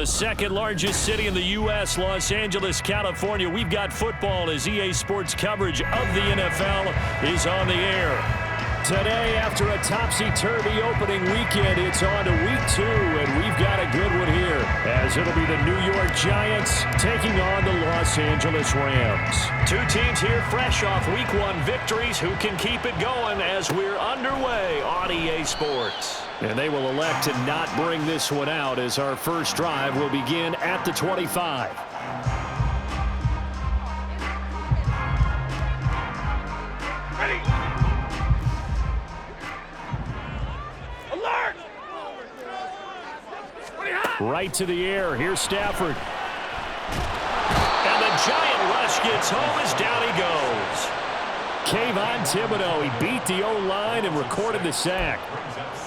second largest city in the U.S., Los Angeles, California. We've got football as EA Sports coverage of the NFL is on the air. Today, after a topsy-turvy opening weekend, it's on to week 2, and we've got a good one here, as it'll be the New York Giants taking on the Los Angeles Rams. Two teams here fresh off week 1 victories who can keep it going as we're underway on EA Sports. And they will elect to not bring this one out as our first drive will begin at the 25. Right to the air. Here's Stafford. And the giant rush gets home as down he goes. Kayvon Thibodeau, he beat the O-line and recorded the sack.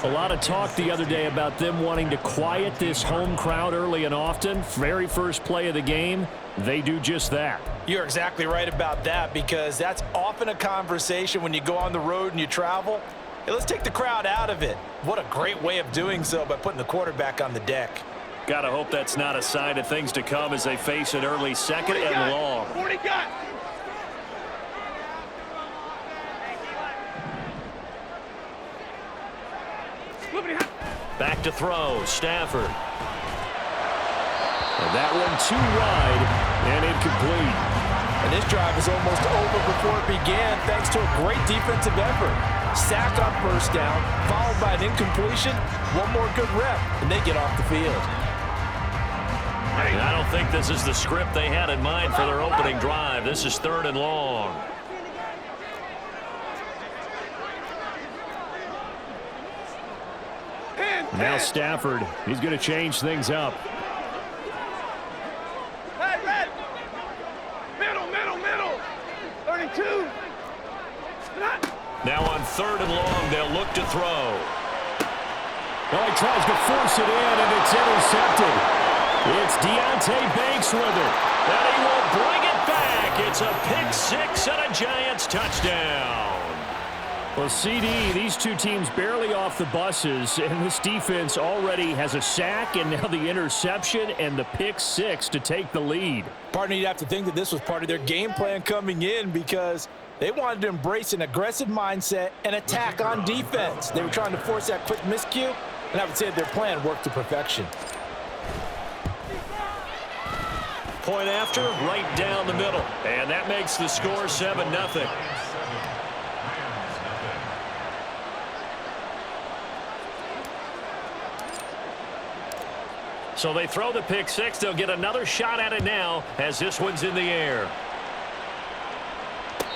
A lot of talk the other day about them wanting to quiet this home crowd early and often. Very first play of the game, they do just that. You're exactly right about that, because that's often a conversation when you go on the road and you travel. Hey, let's take the crowd out of it. What a great way of doing so by putting the quarterback on the deck. Gotta hope that's not a sign of things to come as they face an early second and long. 40 got. Back to throw, Stafford. And that one too wide and incomplete. And this drive is almost over before it began thanks to a great defensive effort. Sack on first down, followed by an incompletion. One more good rep, and they get off the field. And I don't think this is the script they had in mind for their opening drive. This is 3rd and long. Now Stafford, he's going to change things up. Hey, red. Middle. 32. Now on 3rd and long, they'll look to throw. Well, he tries to force it in, and it's intercepted. It's Deonte Banks with it, and he will bring it back. It's a pick 6 and a Giants touchdown. Well, CD, these two teams barely off the buses, and this defense already has a sack and now the interception and the pick 6 to take the lead. Partner, you'd have to think that this was part of their game plan coming in, because they wanted to embrace an aggressive mindset and attack on defense. They were trying to force that quick miscue, and I would say their plan worked to perfection. Point after, right down the middle. And that makes the score 7-0. So they throw the pick 6. They'll get another shot at it now as this one's in the air.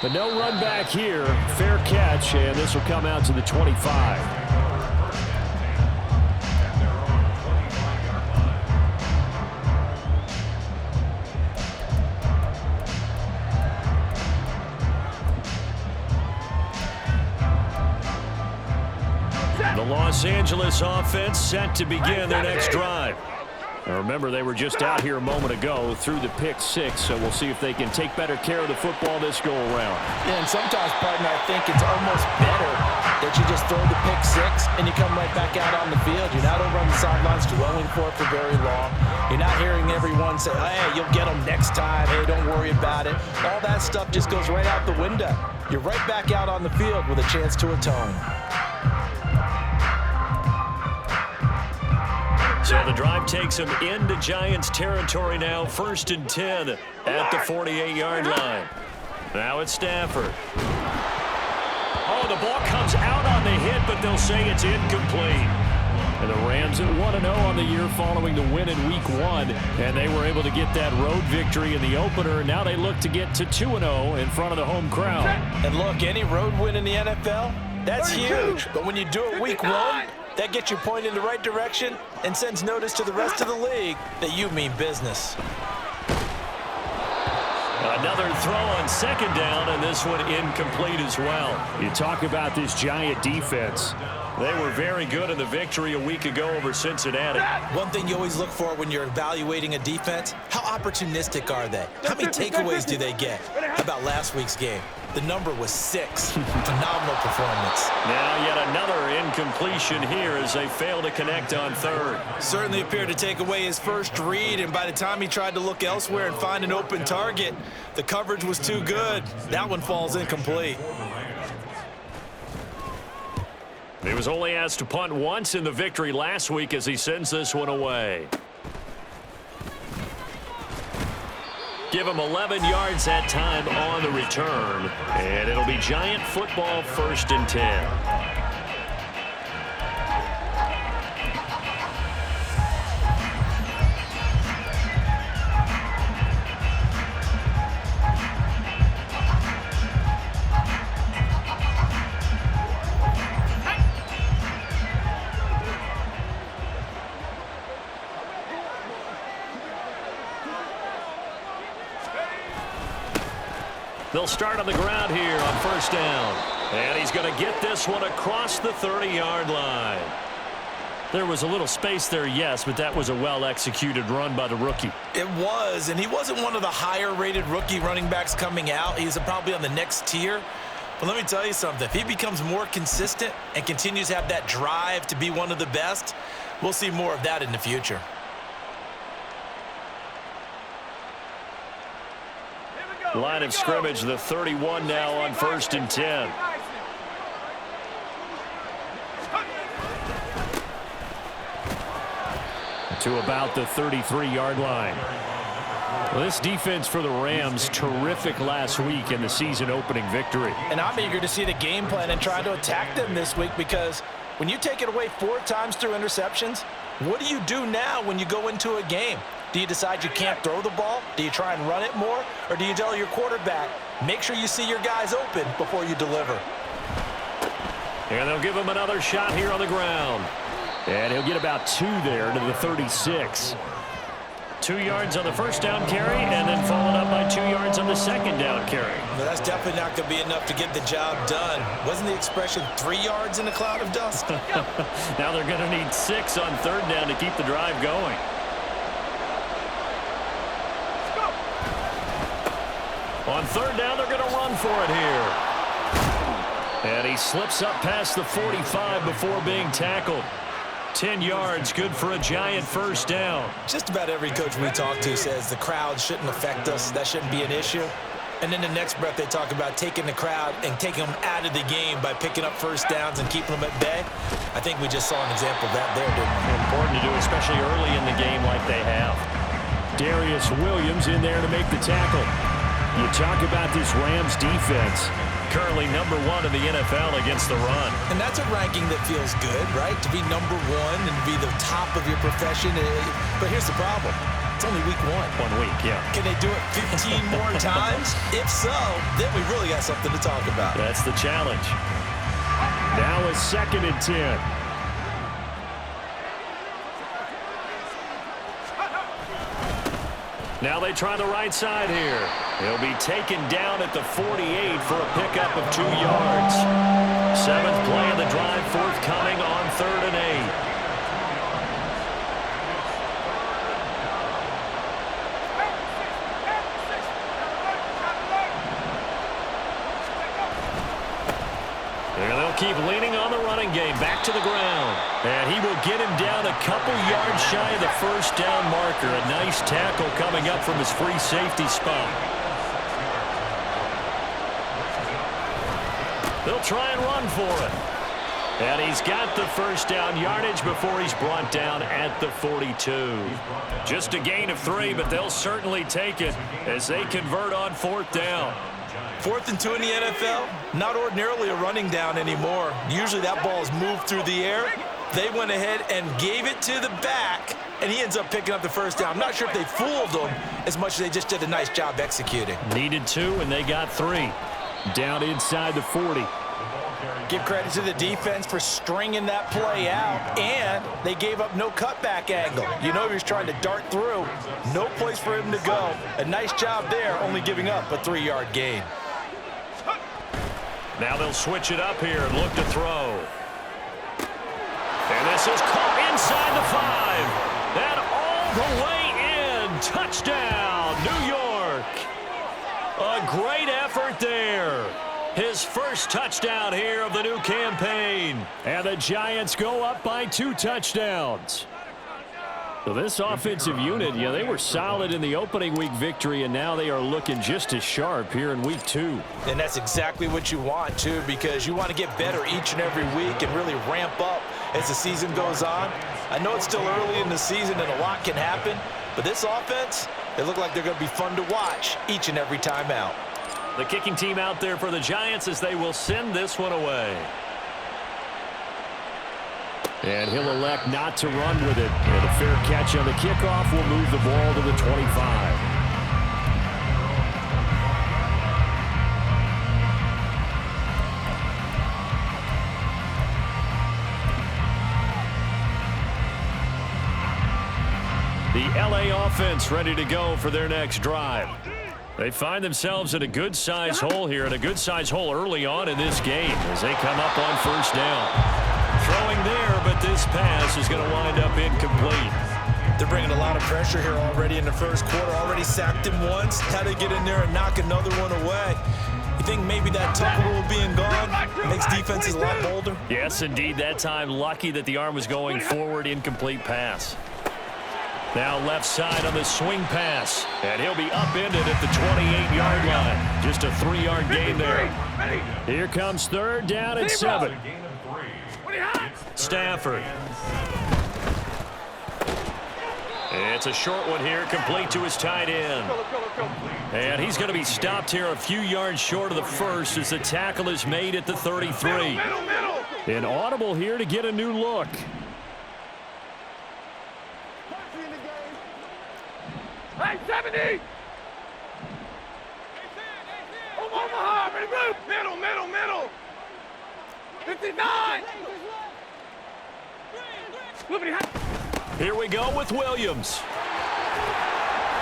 But no run back here. Fair catch, and this will come out to the 25. The Los Angeles offense set to begin their next drive. Now remember, they were just out here a moment ago through the pick 6, so we'll see if they can take better care of the football this go-around. Yeah, and sometimes, partner, I think it's almost better that you just throw the pick 6 and you come right back out on the field. You're not over on the sidelines dwelling for it for very long. You're not hearing everyone say, hey, you'll get them next time. Hey, don't worry about it. All that stuff just goes right out the window. You're right back out on the field with a chance to atone. So the drive takes them into Giants territory now, 1st and 10 at the 48-yard line. Now it's Stafford. Oh, the ball comes out on the hit, but they'll say it's incomplete. And the Rams at 1-0 on the year following the win in Week 1, and they were able to get that road victory in the opener, and now they look to get to 2-0 in front of the home crowd. And look, any road win in the NFL, that's huge. But when you do it Week 1, that gets you pointed in the right direction and sends notice to the rest of the league that you mean business. Another throw on 2nd down, and this one incomplete as well. You talk about this Giant defense. They were very good in the victory a week ago over Cincinnati. One thing you always look for when you're evaluating a defense, how opportunistic are they? How many takeaways do they get? How about last week's game? The number was 6. Phenomenal performance. Now yet another incompletion here as they fail to connect on third. Certainly appeared to take away his first read, and by the time he tried to look elsewhere and find an open target, the coverage was too good. That one falls incomplete. He was only asked to punt once in the victory last week as he sends this one away. Give him 11 yards that time on the return, and it'll be Giant football 1st and 10. They'll start on the ground here on 1st down. And he's going to get this one across the 30-yard line. There was a little space there, yes, but that was a well-executed run by the rookie. It was, and he wasn't one of the higher-rated rookie running backs coming out. He's probably on the next tier. But let me tell you something. If he becomes more consistent and continues to have that drive to be one of the best, we'll see more of that in the future. Line of scrimmage, the 31 now on 1st and 10. To about the 33-yard line. Well, this defense for the Rams, terrific last week in the season opening victory. And I'm eager to see the game plan and try to attack them this week, because when you take it away 4 times through interceptions, what do you do now when you go into a game? Do you decide you can't throw the ball? Do you try and run it more? Or do you tell your quarterback, make sure you see your guys open before you deliver? And they'll give him another shot here on the ground. And he'll get about 2 there to the 36. 2 yards on the 1st down carry, and then followed up by 2 yards on the 2nd down carry. Well, that's definitely not going to be enough to get the job done. Wasn't the expression 3 yards in a cloud of dust? Now they're going to need 6 on 3rd down to keep the drive going. On 3rd down, they're going to run for it here. And he slips up past the 45 before being tackled. 10 yards, good for a Giant 1st down. Just about every coach we talk to says the crowd shouldn't affect us. That shouldn't be an issue. And then the next breath they talk about taking the crowd and taking them out of the game by picking up 1st downs and keeping them at bay. I think we just saw an example of that there, didn't we? Important to do, especially early in the game like they have. Darius Williams in there to make the tackle. You talk about this Rams defense, currently number 1 in the NFL against the run. And that's a ranking that feels good, right? To be number 1 and be the top of your profession. But here's the problem. It's only week 1. 1 week, yeah. Can they do it 15 more times? If so, then we really got something to talk about. That's the challenge. Now a 2nd and 10. Now they try the right side here. He'll be taken down at the 48 for a pickup of 2 yards. 7th play of the drive forthcoming on 3rd and 8. And they'll keep leaning on the running game. Back to the ground. And he will get him down a couple yards shy of the 1st down marker. A nice tackle coming up from his free safety spot. They'll try and run for it. And he's got the 1st down yardage before he's brought down at the 42. Just a gain of 3, but they'll certainly take it as they convert on 4th down. 4th and 2 in the NFL, not ordinarily a running down anymore. Usually that ball is moved through the air. They went ahead and gave it to the back, and he ends up picking up the 1st down. I'm not sure if they fooled him as much as they just did a nice job executing. Needed 2, and they got 3. Down inside the 40. Give credit to the defense for stringing that play out, and they gave up no cutback angle. You know he was trying to dart through. No place for him to go. A nice job there, only giving up a 3-yard gain. Now they'll switch it up here and look to throw. And this is caught inside the 5. And all the way in. Touchdown, New York. A great effort there. His first touchdown here of the new campaign. And the Giants go up by 2 touchdowns. So this offensive unit, they were solid in the opening week victory, and now they are looking just as sharp here in week 2. And that's exactly what you want, too, because you want to get better each and every week and really ramp up as the season goes on. I know it's still early in the season and a lot can happen, but this offense, they look like they're going to be fun to watch each and every time out. The kicking team out there for the Giants as they will send this one away. And he'll elect not to run with it. And a fair catch on the kickoff will move the ball to the 25. The LA offense ready to go for their next drive. They find themselves in a good-sized hole here, and a good-sized hole early on in this game as they come up on first down. Throwing there, but this pass is going to wind up incomplete. They're bringing a lot of pressure here already in the first quarter. Already sacked him once. Had to get in there and knock another one away. You think maybe that tucker rule being gone makes defenses a lot bolder? Yes, indeed. That time, lucky that the arm was going forward. Incomplete pass. Now left side on the swing pass. And he'll be upended at the 28-yard line. Just a 3-yard gain there. Here comes third down at 7. Stafford. It's a short one here, complete to his tight end. And he's going to be stopped here a few yards short of the first as the tackle is made at the 33. An audible here to get a new look. Hey, 70! Omaha, middle! 59! Here we go with Williams.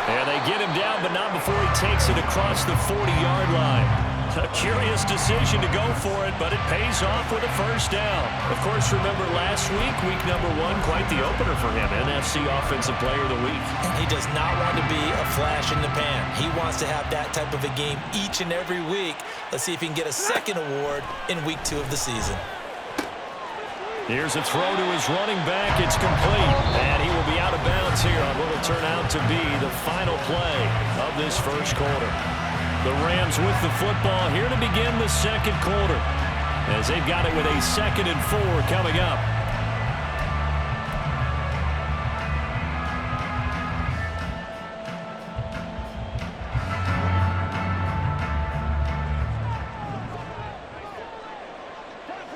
And they get him down, but not before he takes it across the 40-yard line. A curious decision to go for it, but it pays off with a first down. Of course, remember last week, week number 1, quite the opener for him. NFC Offensive Player of the Week. And he does not want to be a flash in the pan. He wants to have that type of a game each and every week. Let's see if he can get a second award in week 2 of the season. Here's a throw to his running back. It's complete. And he will be out of bounds here on what will turn out to be the final play of this first quarter. The Rams with the football here to begin the second quarter, as they've got it with a 2nd and 4 coming up.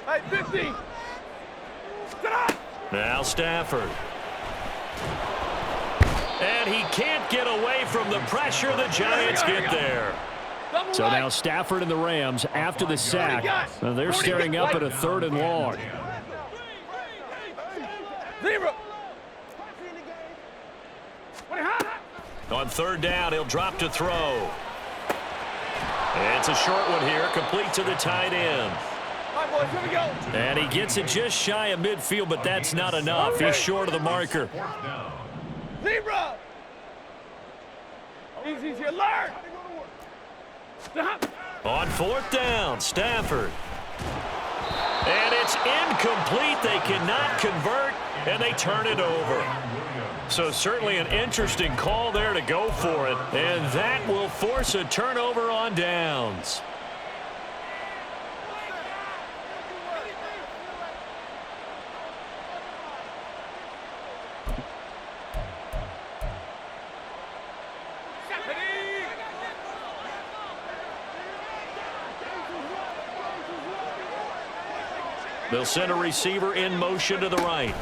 Hey, 50! Now Stafford. And he can't get away from the pressure. The Giants get there. So now Stafford and the Rams, after the sack, they're staring up at a 3rd and long. 0. On 3rd down, he'll drop to throw. It's a short one here, complete to the tight end. All right, boys, here we go. And he gets it just shy of midfield, but that's not enough. He's short of the marker. 0. Easy, alert. On 4th down, Stafford. And it's incomplete. They cannot convert, and they turn it over. So certainly an interesting call there to go for it, and that will force a turnover on downs. They'll send a receiver in motion to the right.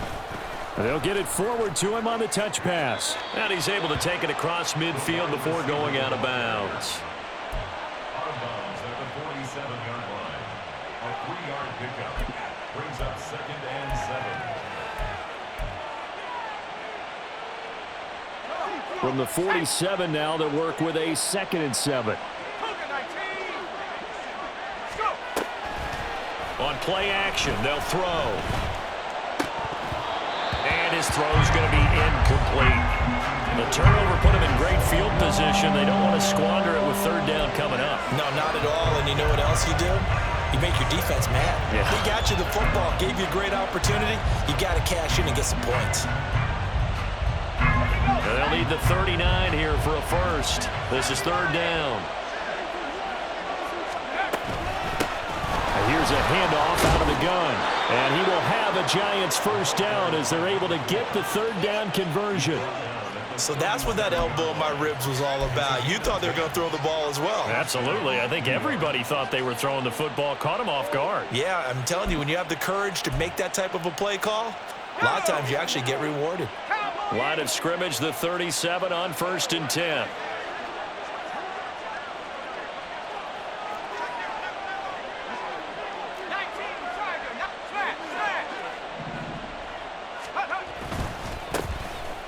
They'll get it forward to him on the touch pass. And he's able to take it across midfield before going out of bounds. Out of bounds at the 47-yard line. A 3-yard pickup brings up 2nd and 7. From the 47 now, they'll work with a 2nd and 7. On play action, they'll throw. And his throw's going to be incomplete. The turnover put them in great field position. They don't want to squander it with third down coming up. No, not at all. And you know what else you do? You make your defense mad. Yeah. He got you the football, gave you a great opportunity. You got to cash in and get some points. And they'll need the 39 here for a first. This is third down. And here's a handoff out of the gun. And he will have a Giants first down as they're able to get the third down conversion. So that's what that elbow in my ribs was all about. You thought they were going to throw the ball as well. Absolutely. I think everybody thought they were throwing the football, caught him off guard. Yeah, I'm telling you, when you have the courage to make that type of a play call, a lot of times you actually get rewarded. Line of scrimmage, the 37 on 1st and 10.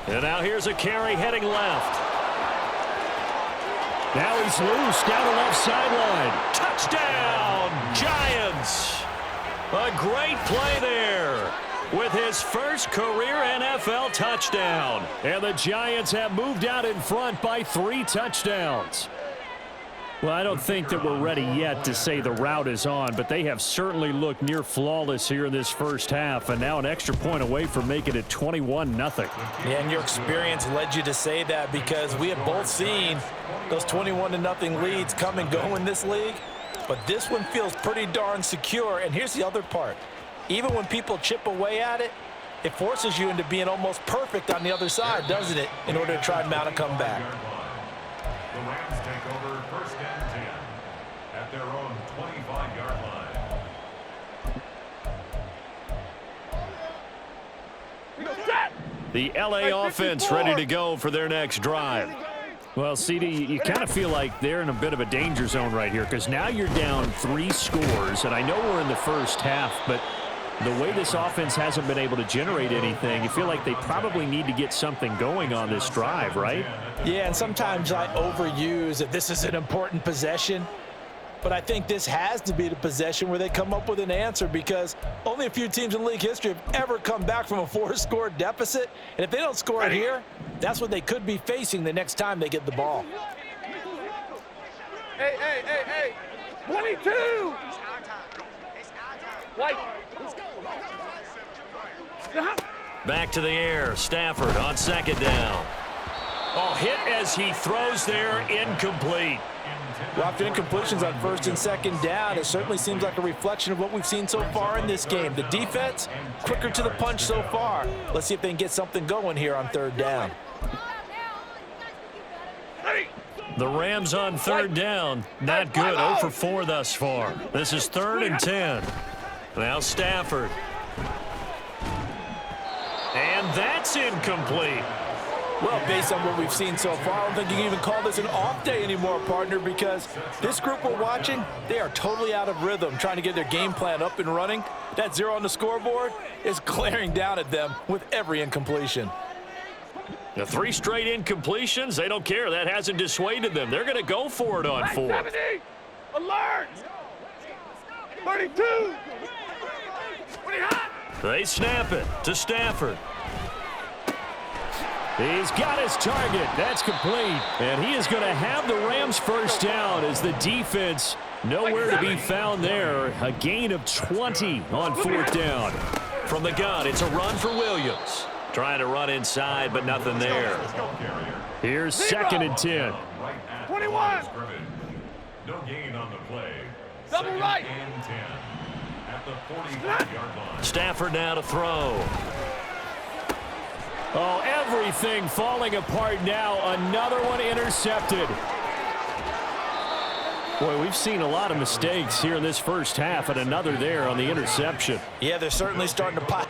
And now here's a carry heading left. Now he's loose down the left sideline. Touchdown, Giants. A great play there with his first career NFL touchdown. And the Giants have moved out in front by 3 touchdowns. Well, I don't think that we're ready yet to say the route is on, but they have certainly looked near flawless here in this first half, and now an extra point away from making it 21-0. Yeah, and your experience led you to say that because we have both seen those 21-0 leads come and go in this league, but this one feels pretty darn secure. And here's the other part. Even when people chip away at it, it forces you into being almost perfect on the other side, doesn't it, in order to try and mount a comeback. The Rams take over 1st and 10 at their own 25-yard line. The LA offense ready to go for their next drive. Well, CD, you kind of feel like they're in a bit of a danger zone right here because now you're down 3 scores, and I know we're in the first half, but the way this offense hasn't been able to generate anything, you feel like they probably need to get something going on this drive, right? Yeah, and sometimes I overuse that this is an important possession, but I think this has to be the possession where they come up with an answer because only a few teams in league history have ever come back from a 4-score deficit, and if they don't score it here, that's what they could be facing the next time they get the ball. Hey. 22! White. Back to the air. Stafford on 2nd down. Oh, hit as he throws there, incomplete. Well, after incompletions on 1st and 2nd down, it certainly seems like a reflection of what we've seen so far in this game. The defense, quicker to the punch so far. Let's see if they can get something going here on 3rd down. The Rams on 3rd down. Not good. 0 for 4 thus far. This is 3rd and 10. Now Stafford. And that's incomplete. Well, based on what we've seen so far, I don't think you can even call this an off day anymore, partner, because this group we're watching, they are totally out of rhythm, trying to get their game plan up and running. That 0 on the scoreboard is glaring down at them with every incompletion. The 3 straight incompletions, they don't care. That hasn't dissuaded them. They're going to go for it on 4th. 70! Alert! 32! 20 hot! They snap it to Stafford. He's got his target. That's complete. And he is going to have the Rams first down as the defense nowhere to be found there. A gain of 20 on 4th down. From the gun, it's a run for Williams. Trying to run inside, but nothing there. Here's 2nd and 10. 21! No gain on the play. Double right! 2nd and 10 at the 45-yard line. Stafford now to throw. Oh, everything falling apart now. Another one intercepted. Boy, we've seen a lot of mistakes here in this first half, and another there on the interception. Yeah, they're certainly starting to pile